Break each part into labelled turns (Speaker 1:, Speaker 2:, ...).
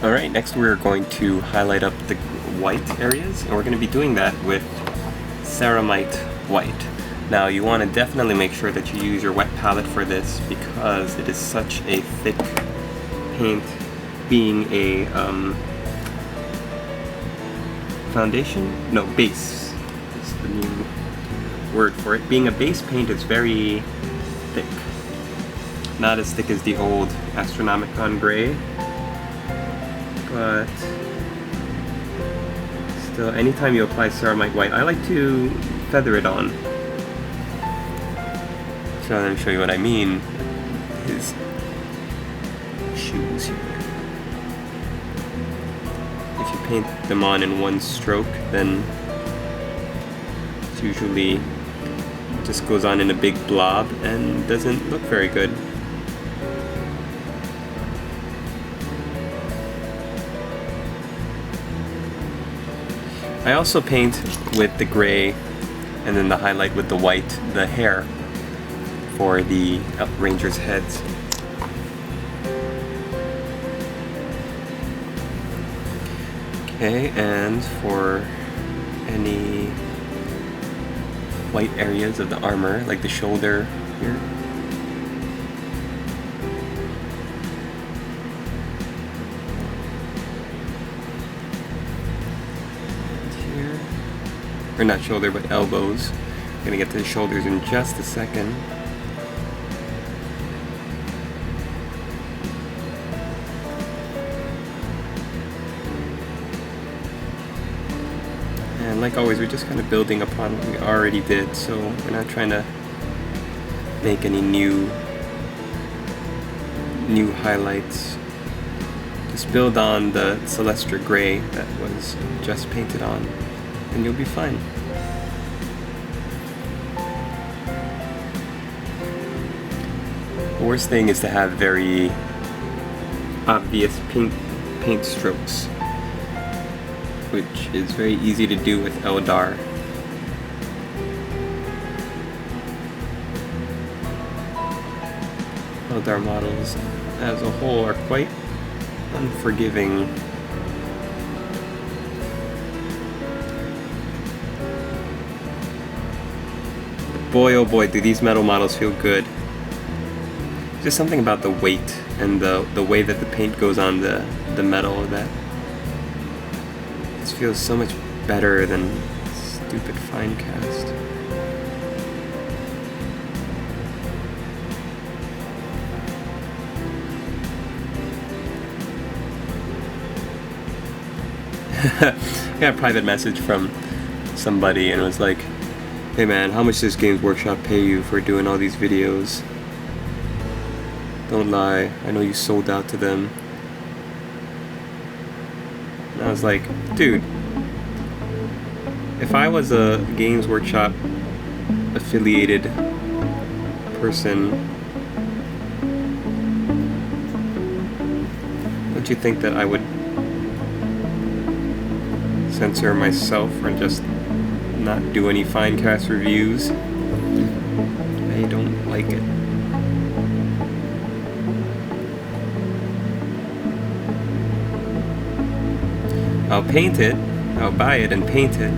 Speaker 1: Alright, next we're going to highlight up the white areas, and we're going to be doing that with ceramite white. Now you want to definitely make sure that you use your wet palette for this because it is such a thick paint, being a foundation? No, base is the new word for it. Being a base paint is very thick. Not as thick as the old Astronomicon gray, but still, anytime you apply ceramite white, I like to feather it on. So let me show you what I mean. His shoes here. If you paint them on in one stroke, then it's usually just goes on in a big blob and doesn't look very good. I also paint with the gray and then the highlight with the white, the hair for the Rangers' heads. Okay, and for any white areas of the armor, like the shoulder here, or not shoulder, but elbows. I'm gonna get to the shoulders in just a second. And like always, we're just kind of building upon what we already did, so we're not trying to make any new highlights. Just build on the Celestra gray that was just painted on, and you'll be fine. The worst thing is to have very obvious paint strokes, which is very easy to do with Eldar. Eldar models as a whole are quite unforgiving. Boy, oh boy, do these metal models feel good. Just something about the weight and the way that the paint goes on the metal that just feels so much better than stupid fine cast. I got a private message from somebody and it was like, "Hey man, how much does Games Workshop pay you for doing all these videos? Don't lie, I know you sold out to them." And I was like, dude, if I was a Games Workshop affiliated person, don't you think that I would censor myself and just not do any fine cast reviews? I don't like it. I'll paint it, I'll buy it and paint it,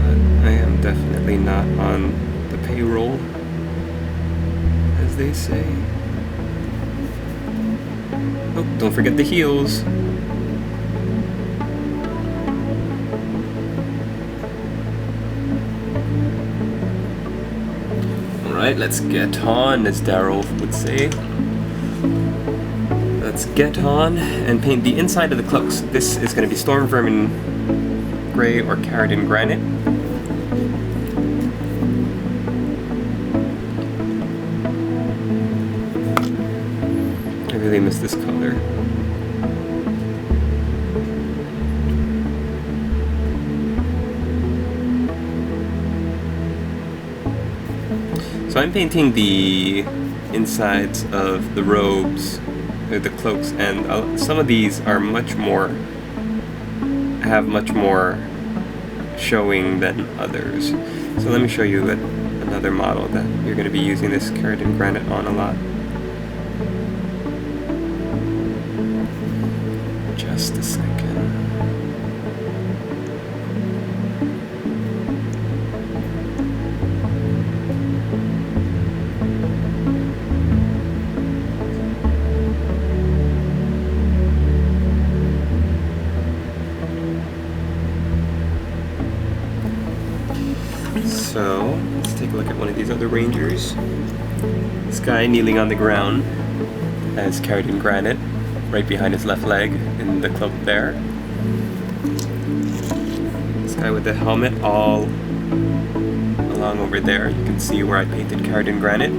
Speaker 1: but I am definitely not on the payroll, as they say. Oh, don't forget the heels. Alright, let's get on, as Daryl would say. Let's get on and paint the inside of the cloaks. This is going to be Storm Vermin Gray or Caridin Granite. I really miss this color. So I'm painting the insides of the robes, or the cloaks, and some of these are have much more showing than others. So let me show you another model that you're going to be using this Caridin Granite on a lot. Just a second. So, let's take a look at one of these other Rangers. This guy kneeling on the ground has carried in granite right behind his left leg in the cloak there. This guy with the helmet all along over there. You can see where I painted carried in granite.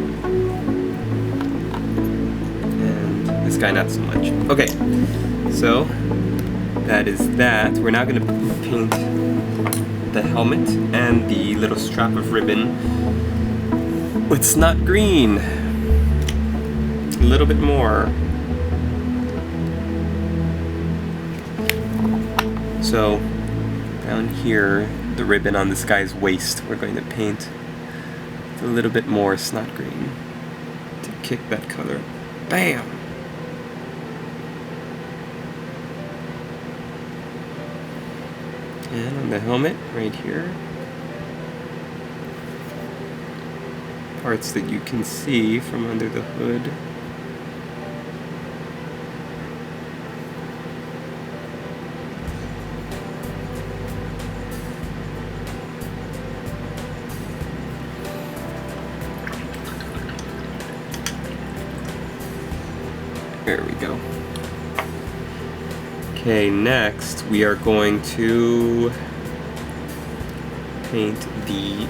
Speaker 1: And this guy not so much. Okay, so that is that. We're now going to paint the helmet and the little strap of ribbon with snot green. A little bit more. So down here, the ribbon on this guy's waist, we're going to paint a little bit more snot green to kick that color. Bam! And on the helmet, right here, parts that you can see from under the hood. There we go. Okay, next we are going to paint the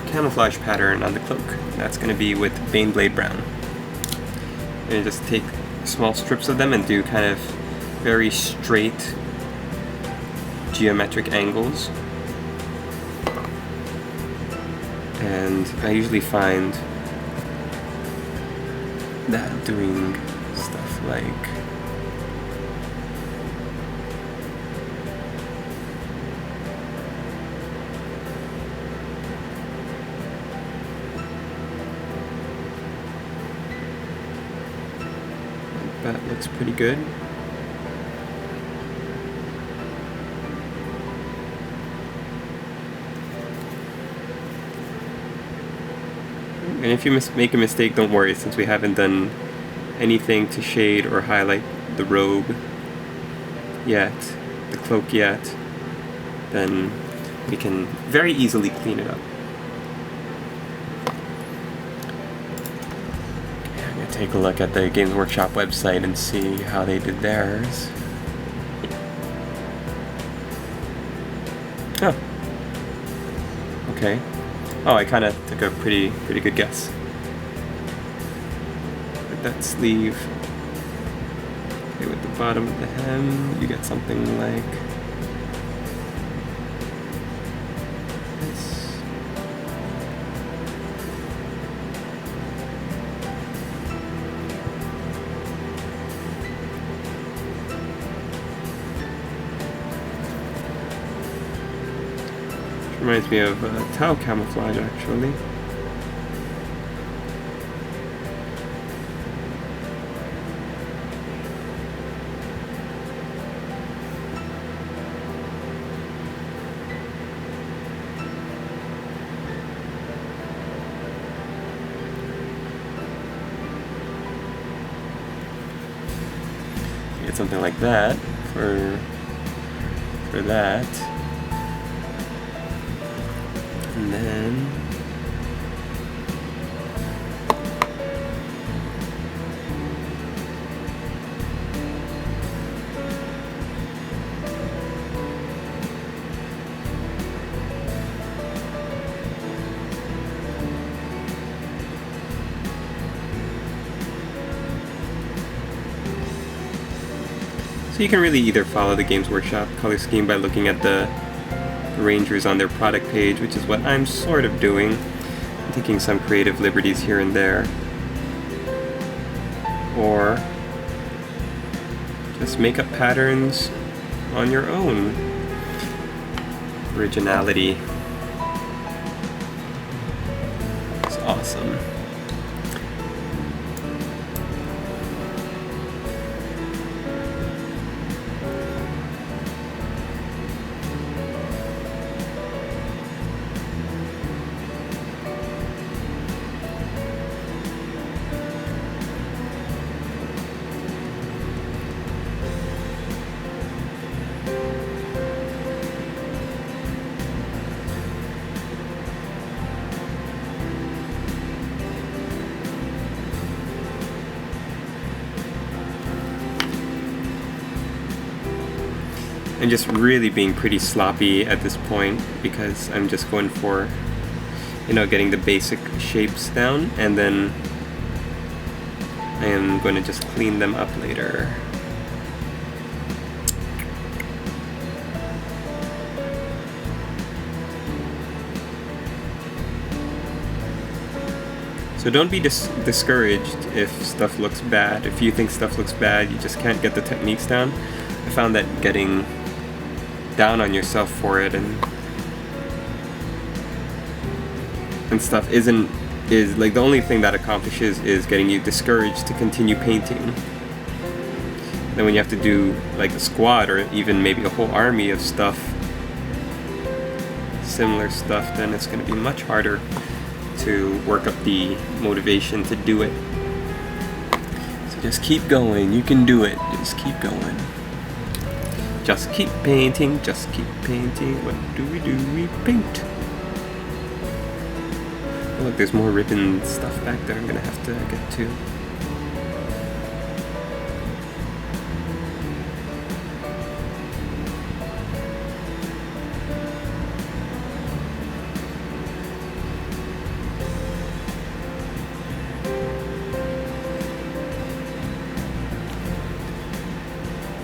Speaker 1: camouflage pattern on the cloak. That's going to be with Baneblade Brown. I'm going to just take small strips of them and do kind of very straight geometric angles. And I usually find that doing stuff like that looks pretty good. And if you make a mistake, don't worry, since we haven't done anything to shade or highlight the robe yet, the cloak yet, then we can very easily clean it up. I'm going to take a look at the Games Workshop website and see how they did theirs. Oh. Okay. Oh, I kind of took a pretty good guess. With that sleeve, okay, with the bottom of the hem, you get something like this. Reminds me of tau camouflage, actually. Get something like that for that. And then so you can really either follow the Games Workshop color scheme by looking at the Rangers on their product page, which is what I'm sort of doing. I'm taking some creative liberties here and there. Or just make up patterns on your own. Originality. It's awesome. I'm just really being pretty sloppy at this point because I'm just going for, you know, getting the basic shapes down, and then I am going to just clean them up later. So don't be discouraged if stuff looks bad. If you think stuff looks bad, you just can't get the techniques down. I found that getting down on yourself for it and stuff is like the only thing that accomplishes is getting you discouraged to continue painting. Then when you have to do like a squad or even maybe a whole army of stuff, similar stuff, then it's going to be much harder to work up the motivation to do it. So just keep going, you can do it, just keep going. Just keep painting, just keep painting. What do? We paint. Oh, look, there's more ribbon stuff back there I'm gonna have to get to.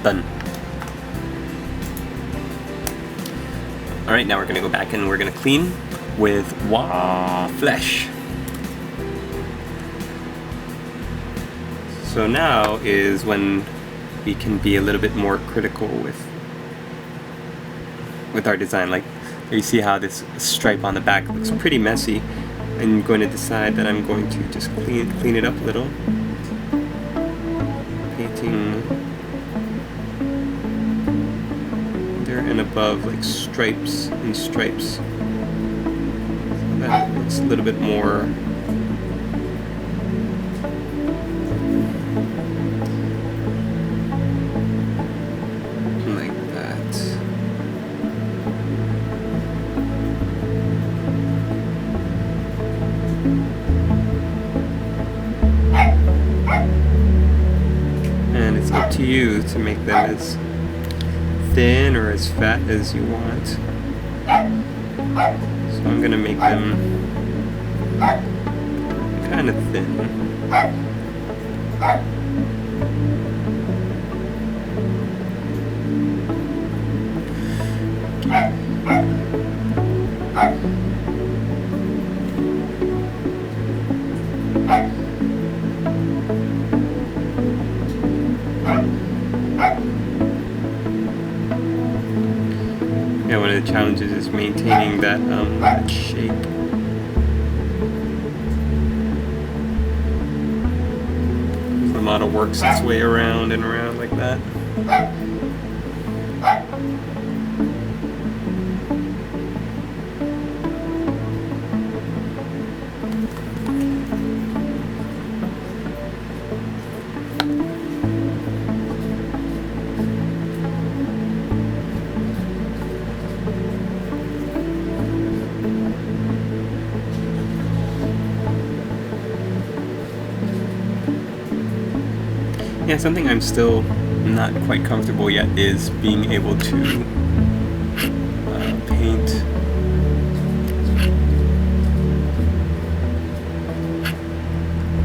Speaker 1: Done. Alright, now we're going to go back and we're going to clean with flesh. So now is when we can be a little bit more critical with our design. Like, you see how this stripe on the back looks pretty messy. I'm going to decide that I'm going to just clean it up a little. Painting and above, like stripes and stripes. So that looks a little bit more like that. And it's up to you to make them as thin or as fat as you want. So I'm gonna make them kind of thin. Yeah, one of the challenges is maintaining that shape. The model works its way around and around like that. Yeah, something I'm still not quite comfortable yet is being able to paint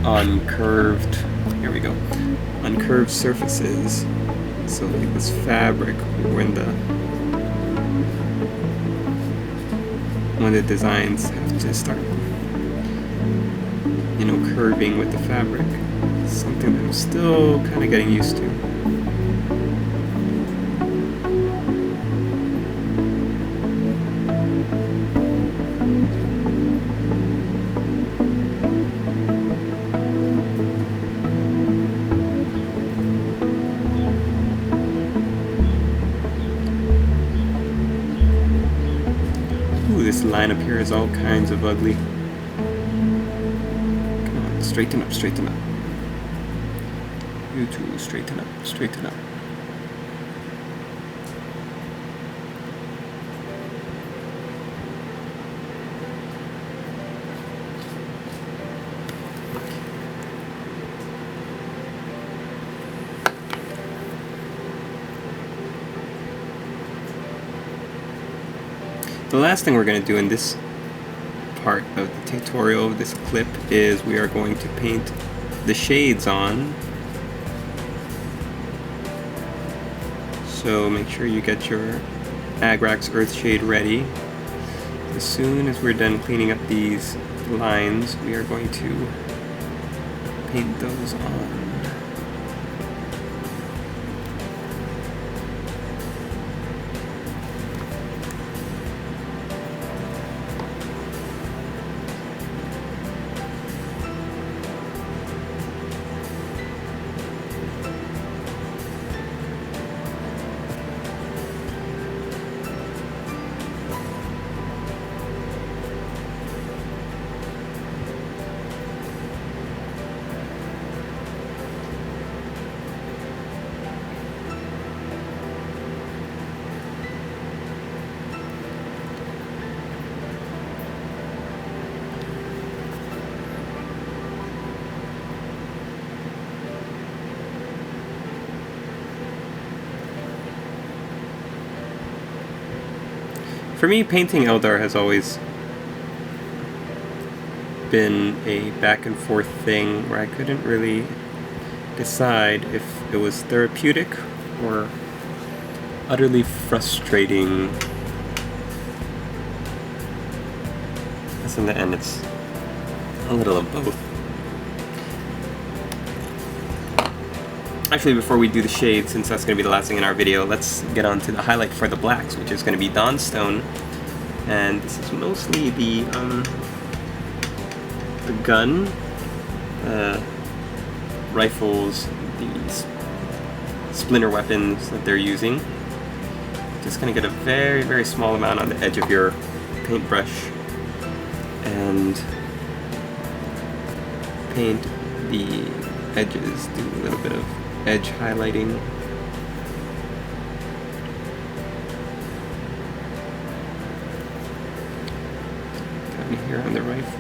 Speaker 1: on curved, here we go, on curved surfaces. So like this fabric, when the designs have to start, you know, curving with the fabric. Something that I'm still kind of getting used to. Ooh, this line up here is all kinds of ugly. Come on, straighten up, straighten up. You two, straighten up, straighten up. The last thing we're going to do in this part of the tutorial, this clip, is we are going to paint the shades on. So make sure you get your Agrax Earthshade ready. As soon as we're done cleaning up these lines, we are going to paint those on. For me, painting Eldar has always been a back and forth thing where I couldn't really decide if it was therapeutic or utterly frustrating. I guess in the end it's a little of both. Actually, before we do the shade, since that's going to be the last thing in our video, let's get on to the highlight for the blacks, which is going to be Dawnstone. And this is mostly the gun, rifles, these splinter weapons that they're using. Just going to get a very, very small amount on the edge of your paintbrush and paint the edges, do a little bit of edge highlighting. Down here on the rifle.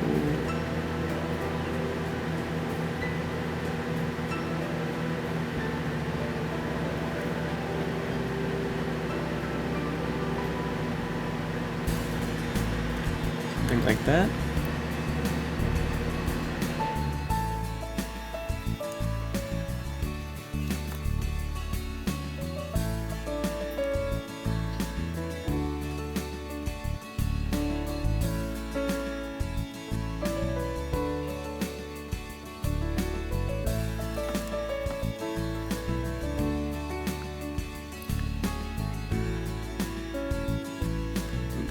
Speaker 1: Something like that.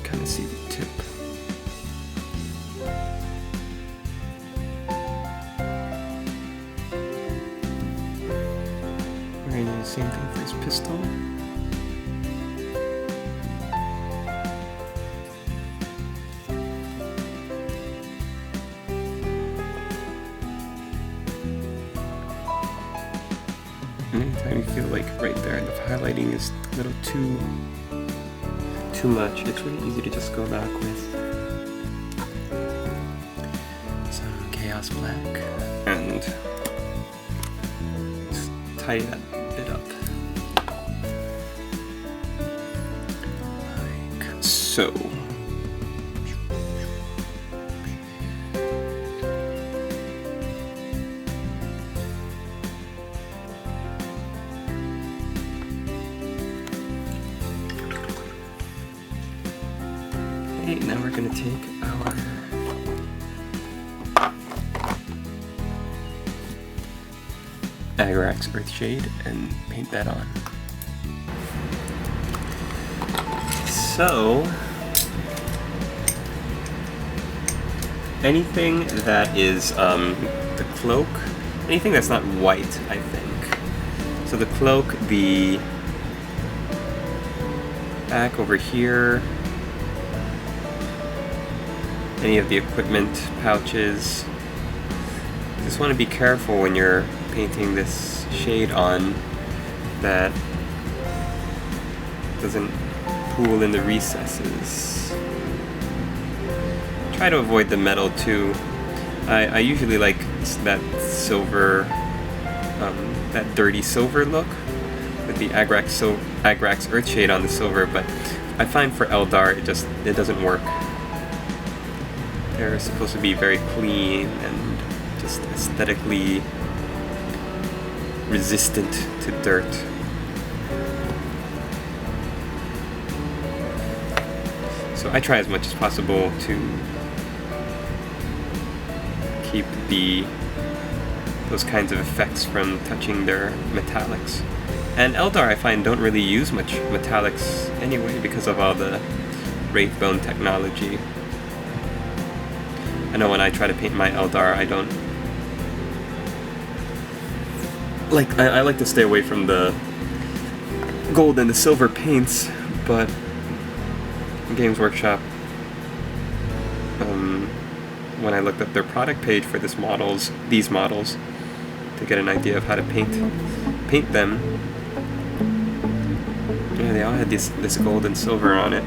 Speaker 1: Kind of see the tip. We're going to do the same thing for his pistol. Anytime you feel like right there the highlighting is a little too much, it's really easy to just go back with some Chaos Black and just tidy that bit up. Like so. Now we're going to take our Agrax Earthshade and paint that on. So, anything that is the cloak, anything that's not white, I think. So the cloak, the back over here, any of the equipment pouches. You just want to be careful when you're painting this shade on that doesn't pool in the recesses. Try to avoid the metal too. I usually like that silver, that dirty silver look with the Agrax Earthshade on the silver, but I find for Eldar it doesn't work. They're supposed to be very clean and just aesthetically resistant to dirt. So I try as much as possible to keep those kinds of effects from touching their metallics. And Eldar, I find, don't really use much metallics anyway because of all the Wraithbone technology. I know when I try to paint my Eldar, I don't like. I like to stay away from the gold and the silver paints, but Games Workshop, when I looked at their product page for these models, to get an idea of how to paint them, yeah, they all had this gold and silver on it.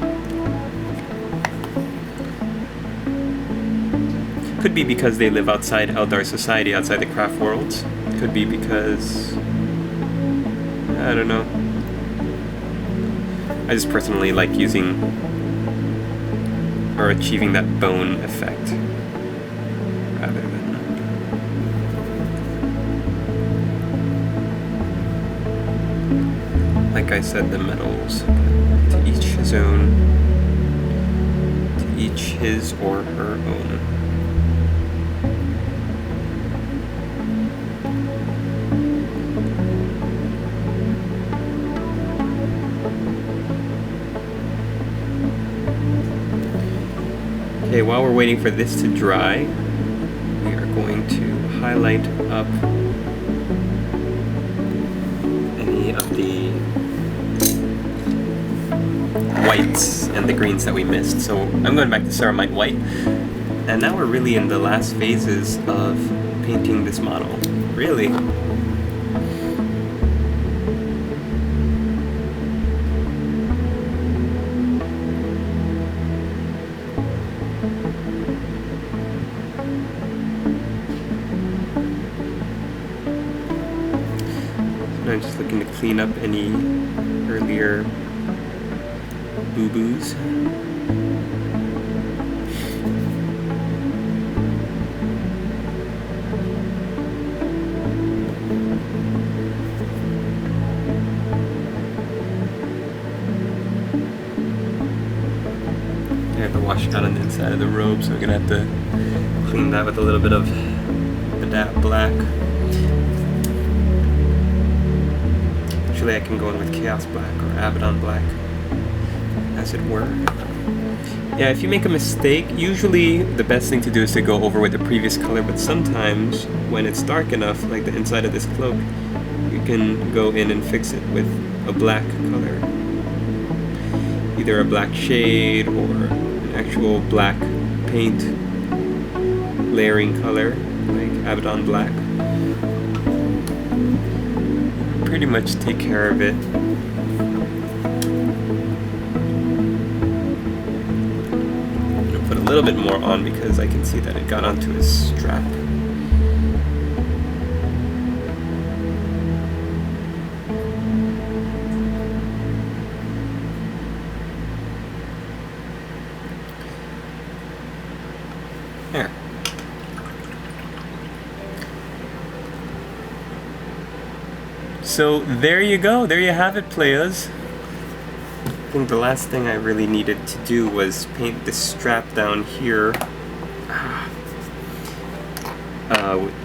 Speaker 1: Could be because they live outside Eldar society, outside the craft worlds. Could be because, I don't know. I just personally like using or achieving that bone effect rather than like I said, the metals, to each his own, to each his or her own. Okay, while we're waiting for this to dry, we are going to highlight up any of the whites and the greens that we missed. So I'm going back to Ceramite White, and now we're really in the last phases of painting this model. Really. I'm just looking to clean up any earlier boo-boos. I have the washout on the inside of the robe, so I'm gonna have to clean that with a little bit of Adapt Black. Actually, I can go in with Chaos Black or Abaddon Black, as it were. Yeah, if you make a mistake, usually the best thing to do is to go over with the previous color, but sometimes when it's dark enough, like the inside of this cloak, you can go in and fix it with a black color. Either a black shade or an actual black paint layering color, like Abaddon Black. Pretty much take care of it. I'm gonna put a little bit more on because I can see that it got onto his strap. There. So there you go, there you have it, players. I think the last thing I really needed to do was paint this strap down here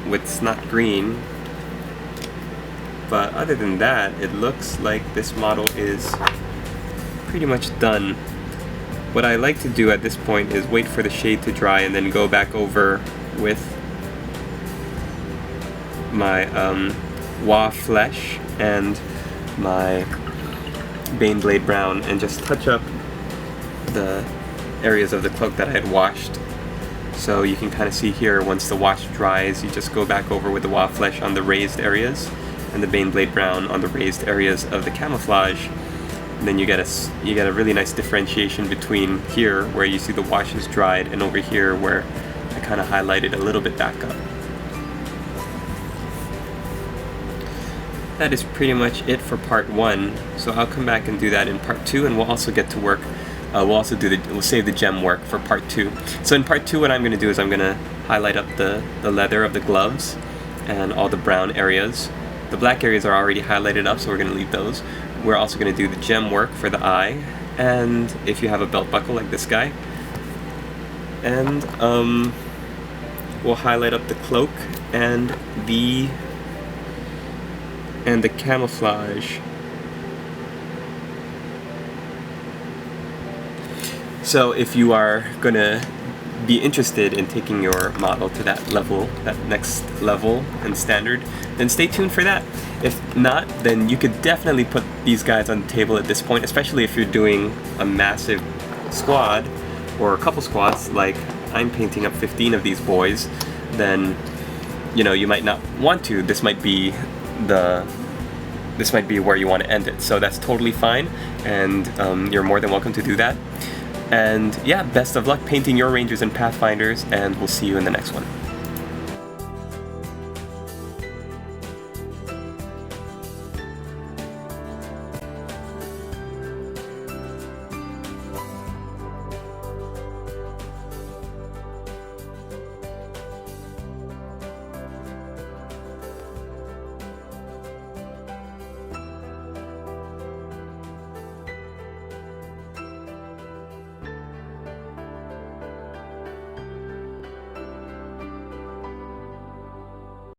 Speaker 1: with Snot Green. But other than that, it looks like this model is pretty much done. What I like to do at this point is wait for the shade to dry and then go back over with my Wa Flesh and my Baneblade Brown and just touch up the areas of the cloak that I had washed. So you can kind of see here, once the wash dries, you just go back over with the Wa Flesh on the raised areas and the Baneblade Brown on the raised areas of the camouflage. And then you get a really nice differentiation between here where you see the wash is dried and over here where I kind of highlighted a little bit back up. that is pretty much it for part 1. So I'll come back and do that in part 2, and we'll also get to work. We'll save the gem work for part 2. So in part 2, what I'm going to do is I'm going to highlight up the leather of the gloves and all the brown areas. The black areas are already highlighted up, so we're going to leave those. We're also going to do the gem work for the eye, and if you have a belt buckle like this guy. And we'll highlight up the cloak and the camouflage. So if you are gonna be interested in taking your model to that level, that next level and standard, then stay tuned for that. If not, then you could definitely put these guys on the table at this point, especially if you're doing a massive squad or a couple squads, like I'm painting up 15 of these boys. Then, you know, you might not want to. This might be where you want to end it. So that's totally fine, and you're more than welcome to do that. And yeah, best of luck painting your Rangers and Pathfinders, and we'll see you in the next one.